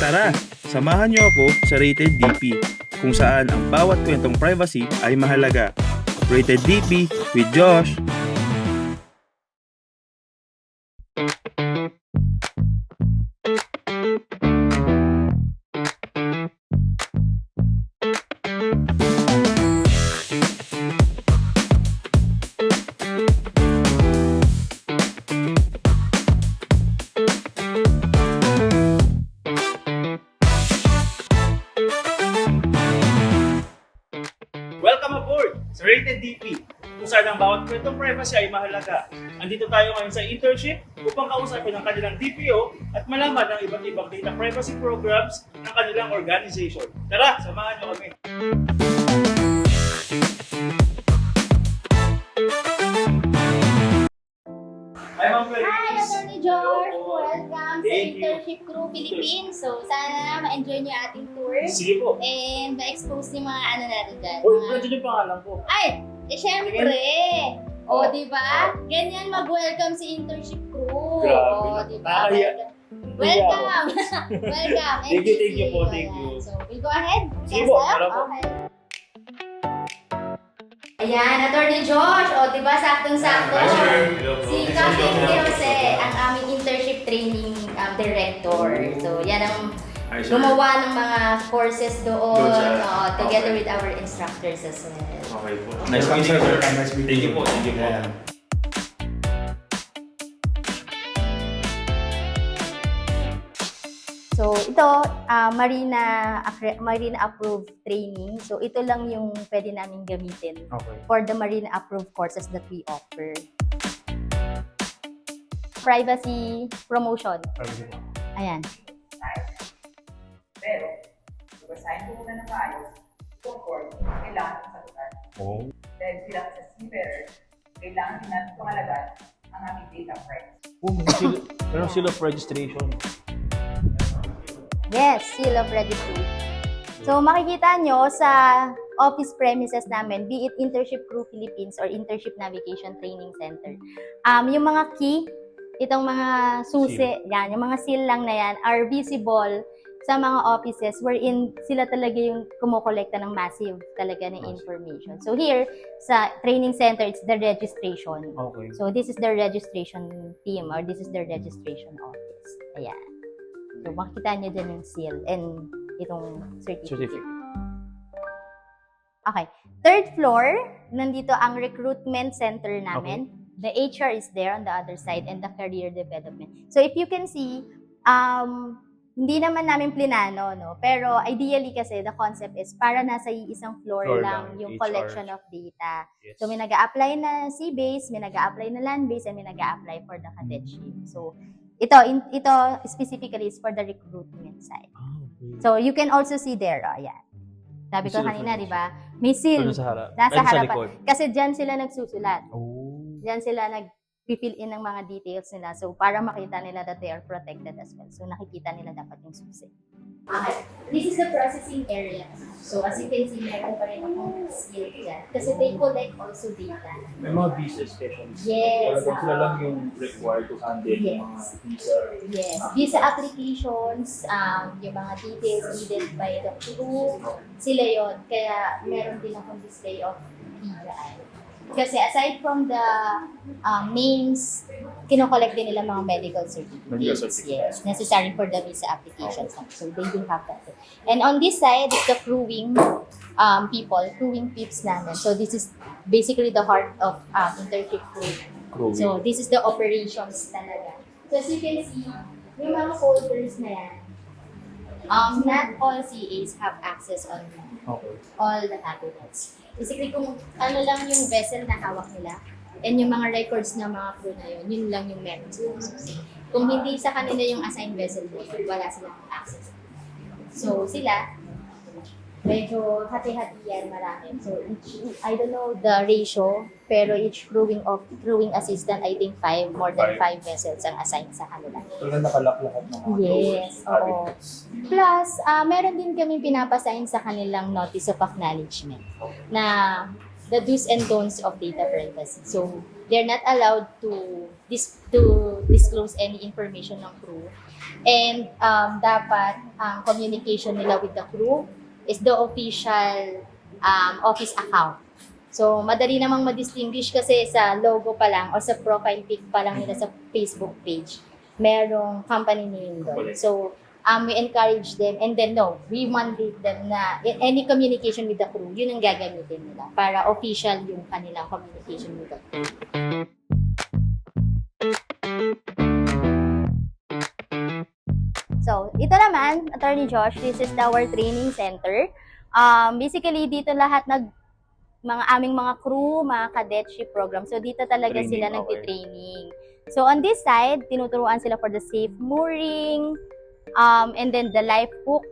Tara, samahan niyo ako sa Rated DP, kung saan ang bawat kwentong privacy ay mahalaga. Rated DP with Josh. Welcome aboard sa Rated DP, kung saan ang bawat kwentong privacy ay mahalaga. Andito tayo ngayon sa internship upang kausapin ang kanilang DPO at malaman ang iba't ibang data privacy programs ng kanilang organization. Tara, samahan niyo kami! Hi, Ma'am Feliz. Hi, Attorney George! Hello. Welcome sa Thank you. Internship Crew Philippines. So, sana ma-enjoy niyo ating tour Sige po. and ma-expose niyo mga ano natin dyan. Uy, Mga... nandiyan yung pangalan ko. Ay! Syempre! O, di ba? Ganyan mag-welcome si Internship Crew. Grabe O, na. di ba? Nakakaya. Welcome! Welcome! Thank you po, thank you. So, we'll go ahead. Sige po, Yes, tara po. okay. Ayan, Attorney Josh. O, di ba? Saktong-sakto. Si Captain De Jose, ang aming internship training director. So, yan ang gumawa ng mga courses doon, together with our instructors as well. Okay po. Nice meeting you, sir. Nice meeting Thank you you. po, thank you po. Yeah. So, ito, Marina approved training. So, ito lang yung pwede namin gamitin Okay. for the Marina approved courses that we offer. Privacy promotion. Ayan. Pero, basahin ko muna ng maayos, concord, kailangan ng sagutan. Oh. Dahil bilang sa seafarer, kailangan din natin pangalagaan ang aming data privacy. Meron sila of registration. Yes, seal of registry. So makikita nyo sa office premises namin, be it Internship Crew Philippines or Internship Navigation Training Center. Yung mga key, itong mga susi, yan, yung mga seal lang na yan, are visible sa mga offices wherein sila talaga yung kumukolekta ng massive talaga na information. So here, sa training center, it's the registration. Okay. So this is the registration team or this is the registration office. Ayan. So makikita nyo dyan yung seal and itong certificate. Okay. Third floor, nandito ang recruitment center namin. The HR is there on the other side and the career development. So if you can see, hindi naman namin plinano, no? Pero ideally kasi the concept is para nasa isang floor Floor lang lang, yung HR. collection of data. Yes. So may nag-a-apply na sea-base, may nag-a-apply na land-base, and may nag-a-apply for the cadetship. So ito specifically is for the recruitment side. So you can also see there, ayan. Sabi ko Seal kanina, information. di ba? May seal. Sa harap. Nasa Sa harapan. likod. Kasi dyan sila nagsusulat. Oh. Diyan sila nag-fill in ng mga details nila. So, para makita nila that they are protected as well. So, nakikita nila dapat yung susi. Okay. This is the processing area. So, as you can see, meron pa rin akong seal dyan. Kasi they collect also data. May mga visa specialists. Yes. Talagang sila lang yung required to handle yung mga Yes. visa. Yes. Visa applications, yung mga details needed by the crew, sila yon. Kaya meron din akong display of PI. Kasi aside from the names, kinokollect din nila mga medical certificates. Medical certificates. Yes, necessary for the visa applications. So they do have that. And on this side is the crewing people, crewing peeps namin. So this is basically the heart of internship crew. Crewing. So this is the operations talaga. So as you can see, yung mga folders na yan, not all CAs have access on Okay. all the cabinets. Basically, kung ano lang yung vessel na hawak nila, and yung mga records ng mga crew na yun lang yung meron sila. Kung hindi sa kanila yung assigned vessel nila, wala silang access. So, sila, medyo hati-hati yan marami. So, I don't know the ratio, pero each crewing assistant, I think more than 5 vessels ang assigned sa kanila. Talagang nakalaklakat ng mga Yes, oo. Plus, meron din kami pinapasign sa kanilang notice of acknowledgement na the do's and don'ts of data privacy. So, they're not allowed to disclose any information ng crew And dapat ang communication nila with the crew is the official office account. So, madali namang ma-distinguish kasi sa logo pa lang o sa profile pic pa lang nila sa Facebook page, merong company name doon. So, we encourage them and then we mandate them na in any communication with the crew, yun ang gagamitin nila para official yung kanilang communication with the crew. So, ito naman, Attorney Josh, this is our training center. Basically, dito lahat aming mga crew, mga cadetship program. So, dito talaga Training, sila okay. nagtitraining. So, on this side, tinuturuan sila for the safe mooring, and then the lifeboat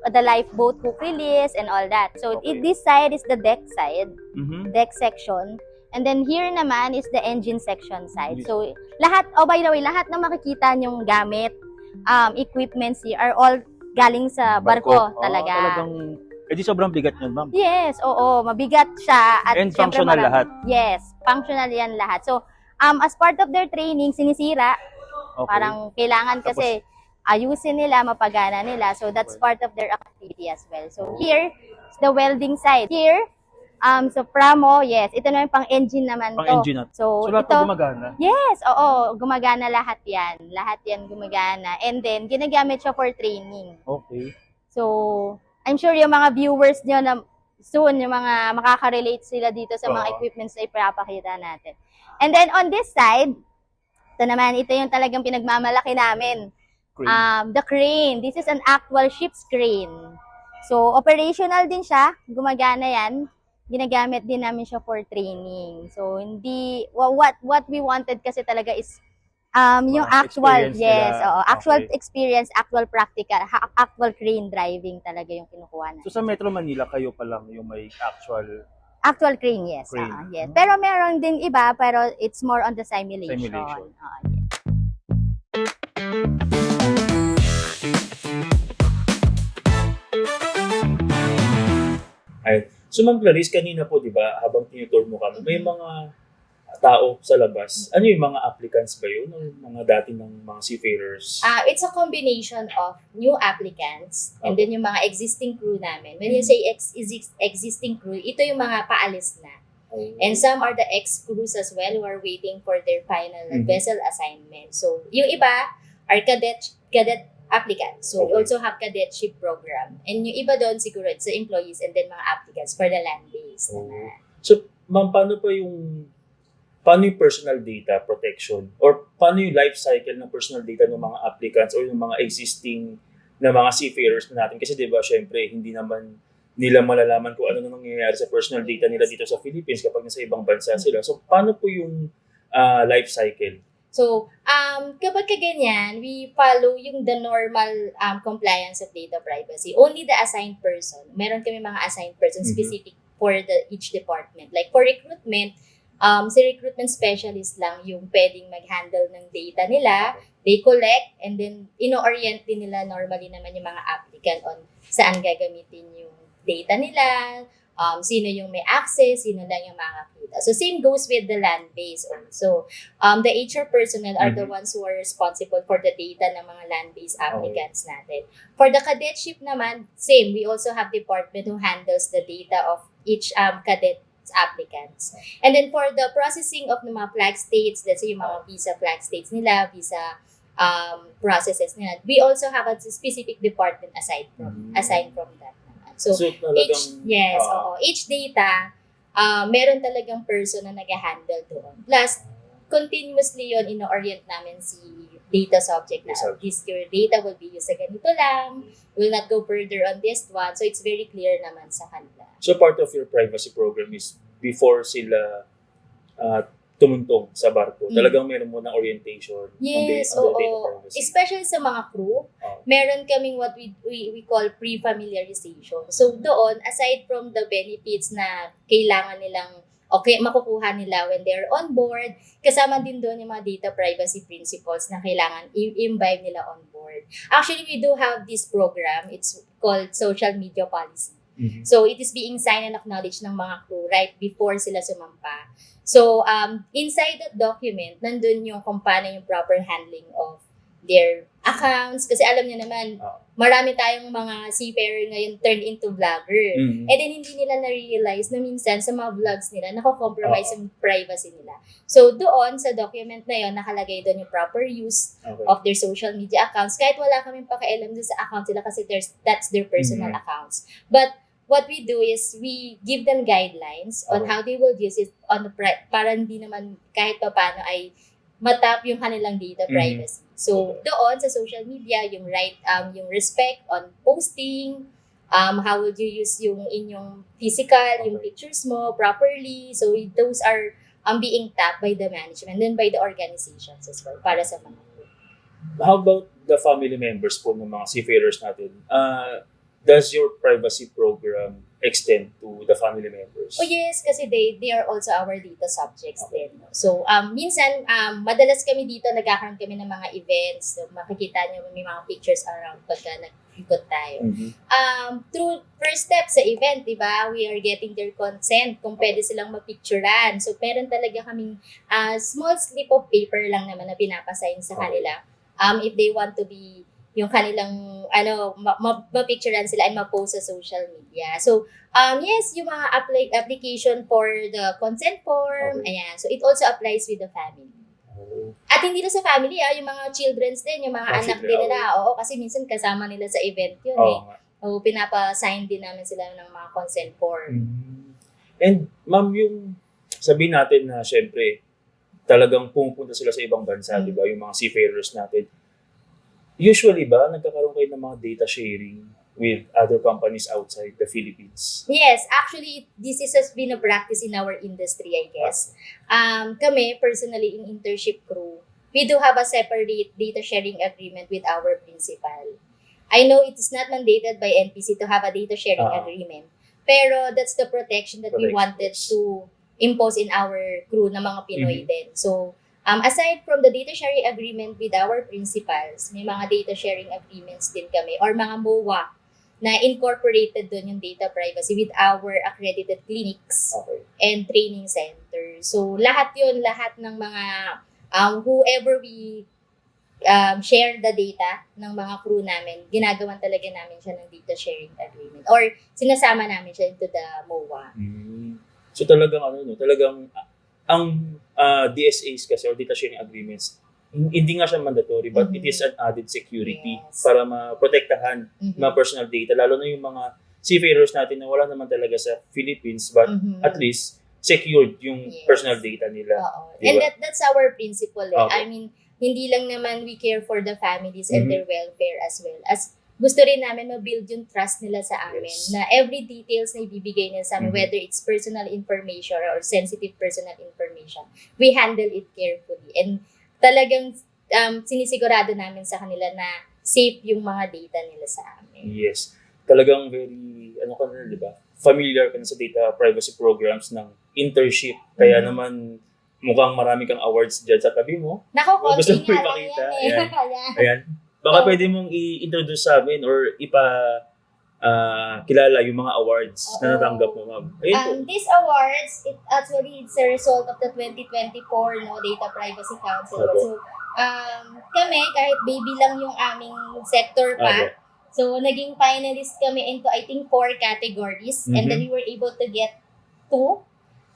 hook release, and all that. So, Okay. this side is the deck side, Mhm. deck section. And then here naman is the engine section side. So, lahat, by the way, lahat na makikita nyong gamit, equipments here are all galing sa barko talaga. Talagang, di sobrang bigat yun, ma'am. Yes, oo, mabigat siya. At And syempre functional marami- lahat. Yes, functional yan lahat. So, as part of their training, sinisira. Okay. Parang kailangan kasi ayusin nila, mapagana nila. So, that's part of their activity as well. So, here is the welding side. Here, so Pramo, yes, ito na yung pang-engine naman to. Pang-engine na. So, So, lahat ito, na gumagana. yes, oo, gumagana lahat yan. Lahat yan gumagana. And then, ginagamit siya for training. Okay. So, I'm sure yung mga viewers nyo na soon, yung mga makaka-relate sila dito sa mga Oo. equipments na ipapakita natin. And then, on this side, ito naman, ito yung talagang pinagmamalaki namin. Crane. The crane. This is an actual ship's crane. So, operational din siya. Gumagana yan. Ginagamit din namin siya for training. So, hindi, what we wanted kasi talaga is yung actual, experience yes, nila. oo, actual Okay. experience, actual practical, actual crane driving talaga yung kinukuha So na. sa Metro Manila, kayo pa lang yung may actual Actual crane, yes. Crane. Yes. Pero meron din iba, pero it's more on the simulation. Simulation. Yes. Ay, so Ma'am Clarice, kanina po, di ba, habang tinutur mo kami, may mga tao sa labas. Ano yung mga applicants ba yun? O yung mga dati ng mga seafarers? It's a combination of new applicants and then yung mga existing crew namin. When you say existing crew, ito yung mga paalis na. And some are the ex-crews as well who are waiting for their final Mhm. vessel assignment. So, yung iba are cadet applicants. So, we Okay. also have cadetship program. And yung iba doon siguro it's the employees and then mga applicants for the land-based Oh. naman. So, Ma'am, paano yung personal data protection? Or paano yung life cycle ng personal data ng mga applicants or yung mga existing na mga seafarers na natin? Kasi di ba, syempre, hindi naman nila malalaman kung ano na nangyayari sa personal data nila dito sa Philippines kapag nasa ibang bansa sila. So, paano po yung life cycle? So, kapag kaganyan, we follow yung the normal compliance of data privacy. Only the assigned person. Meron kami mga assigned person Mhm. specific for each department. Like for recruitment, si recruitment specialist lang yung pwedeng mag-handle ng data nila. They collect and then ino-orient din nila normally naman yung mga applicant on saan gagamitin yung data nila, sino yung may access, sino lang yung makakita. So same goes with the land-based also. The HR personnel are the ones who are responsible for the data ng mga land-based applicants natin. For the cadetship naman, same. We also have department who handles the data of each cadet applicants. And then for the processing of the mga flag states, let's say yung mga visa flag states nila, visa processes nila, we also have a specific department assigned from that naman. So talagang, each data, meron talagang person na nag-handle doon. Plus, continuously yon ino-orient namin si data subject na your data will be used sa ganito lang, will not go further on this one. So, it's very clear naman sa kanila. So, part of your privacy program is before sila tumuntong sa barko, talagang meron mo ng orientation Yes, on the data oo. privacy. Especially sa mga crew, meron kaming what we call pre-familiarization. So doon, aside from the benefits na kailangan nilang makukuha nila when they're on board, kasama din doon yung mga data privacy principles na kailangan i-imbibe nila on board. Actually, we do have this program. It's called Social Media Policy. Mhm. So, it is being signed and acknowledged ng mga crew right before sila sumampa. So, inside that document, nandun yung kung paano yung proper handling of their accounts. Kasi alam niyo naman, Oo. marami tayong mga seafarer ngayon turned into vlogger. Mhm. And then hindi nila na-realize na minsan sa mga vlogs nila, nako-compromise yung privacy nila. So doon, sa document na yon nakalagay doon yung proper use Okay. of their social media accounts. Kahit wala kaming pakialam dun sa account nila kasi that's their personal Mhm. accounts. But what we do is we give them guidelines on Okay. how they will use it para hindi naman kahit pa paano ay matap yung kanilang data Mhm. privacy. So doon sa social media, yung yung respect on posting, how would you use yung inyong physical, yung Okay. pictures mo properly. So those are being tapped by the management and by the organizations as well para sa mga How about the family members po ng mga seafarers natin? Does your privacy program extend to the family members? Oh yes, kasi they are also our data subjects Okay. din. So, minsan, madalas kami dito, nagkakaroon kami ng mga events. So, makikita nyo may mga pictures around pagka nag-ikot tayo. Mhm. Through first step sa event, di ba, we are getting their consent kung pwede silang mapicturean. So, meron talaga kaming small slip of paper lang naman na pinapasign sa Okay. kanila. If they want to be yung kanilang mapicturean sila and ma-post sa social media. So, yes, yung mga application for the consent form, Okay. ayan. So, it also applies with the family. Oh. At hindi lang sa family, yung mga children's din, yung mga anak Children, din nila. Oo, kasi minsan kasama nila sa event yun Oo nga. O pinapa-sign din namin sila ng mga consent form. Mhm. And ma'am, yung sabihin natin na syempre talagang pumupunta sila sa ibang bansa, di ba? Yung mga seafarers natin. Usually ba, nagkakaroon kayo ng mga data sharing with other companies outside the Philippines? Yes, actually, this has been a practice in our industry, I guess. Kami, personally, in internship crew, we do have a separate data sharing agreement with our principal. I know it is not mandated by NPC to have a data sharing agreement, pero that's the protection that we wanted to impose in our crew na mga Pinoy din. So, aside from the data sharing agreement with our principals, may mga data sharing agreements din kami or mga MOA na incorporated doon yung data privacy with our accredited clinics Okay. and training centers. So, lahat yun, lahat ng mga whoever we share the data ng mga crew namin, ginagawan talaga namin siya ng data sharing agreement or sinasama namin siya into the MOA. So talagang talagang ang DSAs kasi or data sharing agreements, hindi nga siya mandatory but it is an added security Yes. para maprotektahan Mhm. mga personal data, lalo na yung mga seafarers natin na wala naman talaga sa Philippines but Mhm. at least secured yung Yes. personal data nila. Oo. Diba? And that's our principle. Okay. I mean, hindi lang naman we care for the families and Mhm. their welfare as well. As gusto rin namin ma-build yung trust nila sa amin Yes. na every details na ibibigay nila sa amin, Mhm. whether it's personal information or sensitive personal information, we handle it carefully. And talagang sinisigurado namin sa kanila na safe yung mga data nila sa amin. Yes. Talagang very, di ba? Familiar ka na sa data privacy programs ng internship. Kaya naman, mukhang marami kang awards dyan sa tabi mo. Nako, Gusto konti mo nga lang ipakita? yan eh. Ayan. Ayan. Ayan. Baka pwede mong i-introduce sa amin or kilala yung mga awards na natanggap mo, ma'am. Ayun po. These awards, it's a result of the 2024 Data Privacy Council. Opo. So, kami, kahit baby lang yung aming sector pa, Opo. so naging finalist kami into, I think, 4 categories. And then we were able to get 2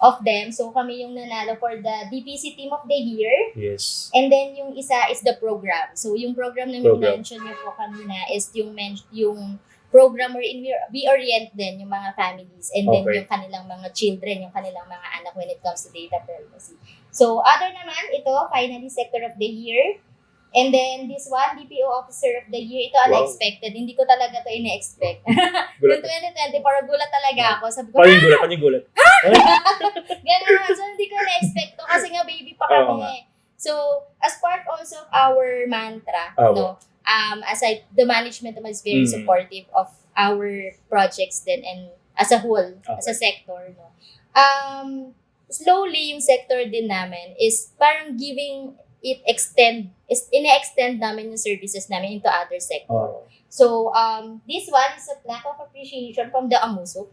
of them. So, kami yung nanalo for the DPC Team of the Year. Yes. And then, yung isa is the program. So, yung program na mention niyo po kanina is yung program wherein we orient din yung mga families and then Okay. yung kanilang mga children, yung kanilang mga anak when it comes to data privacy. So, other naman, ito, finally, Sector of the Year. And then, this one, DPO Officer of the Year. Ito, Wow. unexpected. Hindi ko talaga to ine-expect. Gulat. Yung 2020, parang gulat talaga ako. Sabi ko, Paano yung gulat? Paano yung gulat? gano'n. So, hindi ko na-expect to kasi nga baby pa Oo nga. kami. So, as part also of our mantra, Oo. aside, the management naman is very supportive of our projects din and as a whole, as a sector, no. Slowly, yung sector din namin is parang giving it ine-extend namin yung services namin into other sector. Oh. So, this one is a plaque of appreciation from the AMUSUC.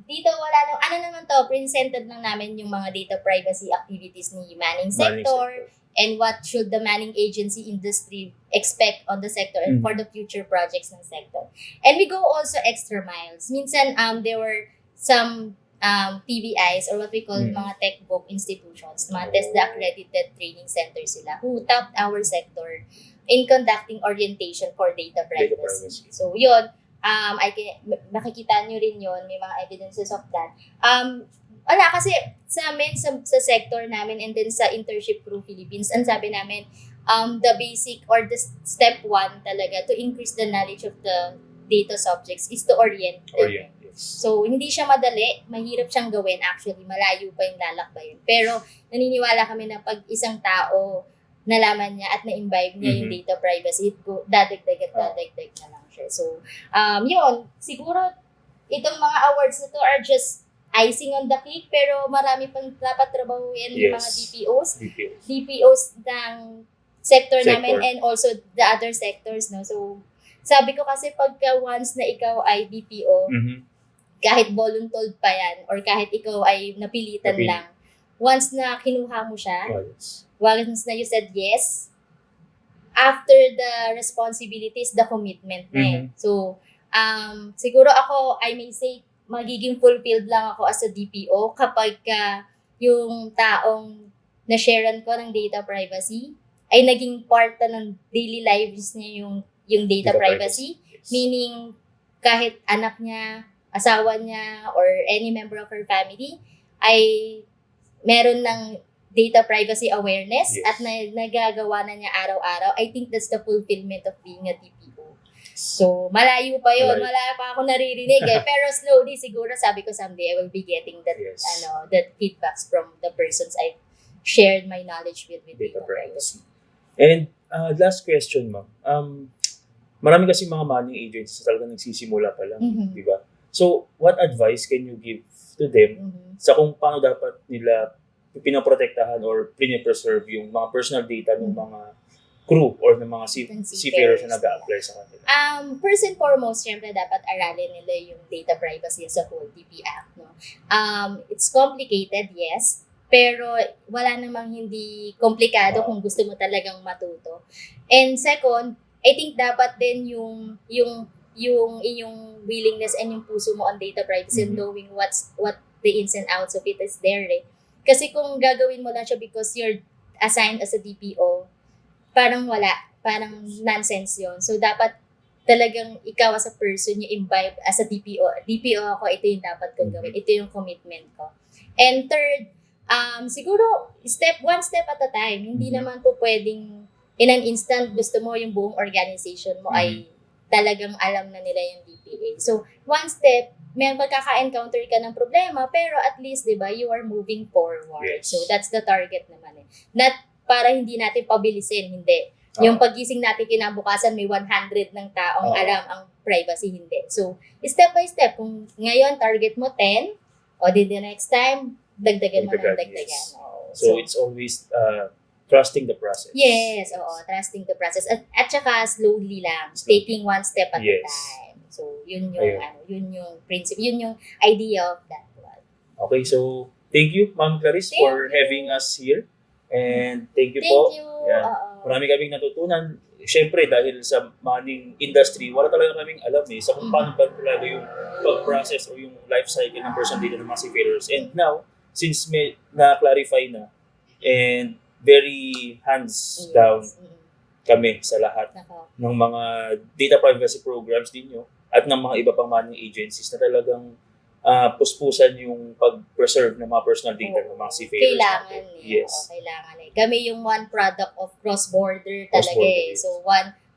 Dito wala lang, ano naman to, presented lang namin yung mga data privacy activities ni Manning Sector and what should the manning agency industry expect on the sector and for the future projects ng sector. And we go also extra miles. Minsan, there were some TVIs or what we call mga tech book institutions, mga TESDA accredited training centers sila who tapped our sector in conducting orientation for data privacy. So yun, makikita nyo rin yun, may mga evidences of that. Wala, kasi sa amin, sa sector namin and then sa Internship Crew Philippines, ang sabi namin, the basic or the step 1 talaga to increase the knowledge of the data subjects is to orient them. So, hindi siya madali, mahirap siyang gawin actually, malayo pa yung lalakbayin. Pero, naniniwala kami na pag isang tao nalaman niya at na-imbibe niya yung data privacy, dadagdag na lang siya. So, yun, siguro, itong mga awards na to are just icing on the cake, pero marami pang dapat trabahuin yung mga DPOs ng sector namin and also the other sectors, no? So, sabi ko kasi pagka once na ikaw ay DPO, kahit voluntold pa yan, or kahit ikaw ay napilitan lang, once na kinuha mo siya, once na you said yes, after the responsibilities, the commitment na So, siguro ako, I may say, magiging fulfilled lang ako as a DPO kapag yung taong na-sharean ko ng data privacy ay naging part ng daily lives niya yung data privacy. Meaning, kahit anak niya, asawa niya, or any member of her family ay meron ng data privacy awareness at nagagawa na niya araw-araw. I think that's the fulfillment of being a DPO. So, malayo pa yun. Wala pa ako naririnig Pero slowly, siguro sabi ko someday I will be getting that that feedbacks from the persons I've shared my knowledge with data privacy. And last question, ma'am. Marami kasi mga manning agencies na talagang nagsisimula pa lang, di ba? So, what advice can you give to them sa kung paano dapat nila pinaprotektahan or pinapreserve yung mga personal data ng mga crew or ng mga seafarers na nag-a-apply sa kanila? First and foremost, syempre dapat aralin nila yung data privacy as a whole, DP Act. No? It's complicated, yes, pero wala namang hindi komplikado kung gusto mo talagang matuto. And second, I think dapat din yung inyong willingness and yung puso mo on data privacy and knowing what the ins and outs of it is there. Kasi kung gagawin mo lang siya because you're assigned as a DPO, parang parang nonsense yon. So dapat talagang ikaw as a person, you imbibe as a DPO. DPO ako, ito yung dapat kong gawin. Ito yung commitment ko. And third, siguro one step at a time. Hindi naman po pwedeng in an instant gusto mo yung buong organization mo ay talagang alam na nila yung DPA. So, one step, may magkaka-encounter ka ng problema, pero at least, di ba, you are moving forward. Yes. So, that's the target naman. Not para hindi natin pabilisin, hindi. Yung pagising natin kinabukasan, may 100 ng taong alam ang privacy, hindi. So, step by step, kung ngayon target mo 10, o the next time, dagdagan mo ng dagdagan. Yes. So, it's always trusting the process. Yes, trusting the process. At saka slowly lang, taking one step at a time. So, yun yung principle, yun yung idea of that one. Okay, so thank you, Ma'am Clarice, for having us here. And thank you po. Thank you. Marami kaming natutunan. Siyempre, dahil sa manning industry, wala talaga kaming alam sa kung paano ba talaga yung pag-process o yung life cycle ng personal data ng mga seafarers. And now, since may na-clarify na, and very hands down kami sa lahat ng mga data privacy programs ninyo at ng mga iba pang manning agencies na talagang puspusan yung pag-preserve ng mga personal data ng mga seafarers. Kailangan Yes. Kailangan Kami yung one product of cross-border talaga So,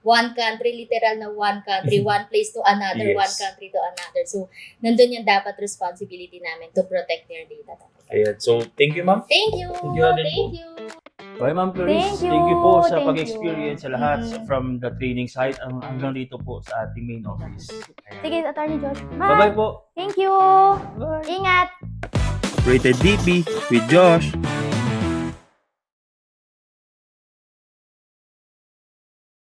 one country, literal na one country, one place to another, one country to another. So, nandun yung dapat responsibility namin to protect their data. Ayan. So, thank you, ma'am. Thank you. Thank you, Aden. Thank you. Okay, Ma'am Clarice. Thank you. po sa Thank pag-experience sa lahat from the training site hanggang dito po sa ating main office. Ayan. Sige, Attorney Josh. Bye-bye po. Thank you. Bye. Ingat. Rated DP with Josh.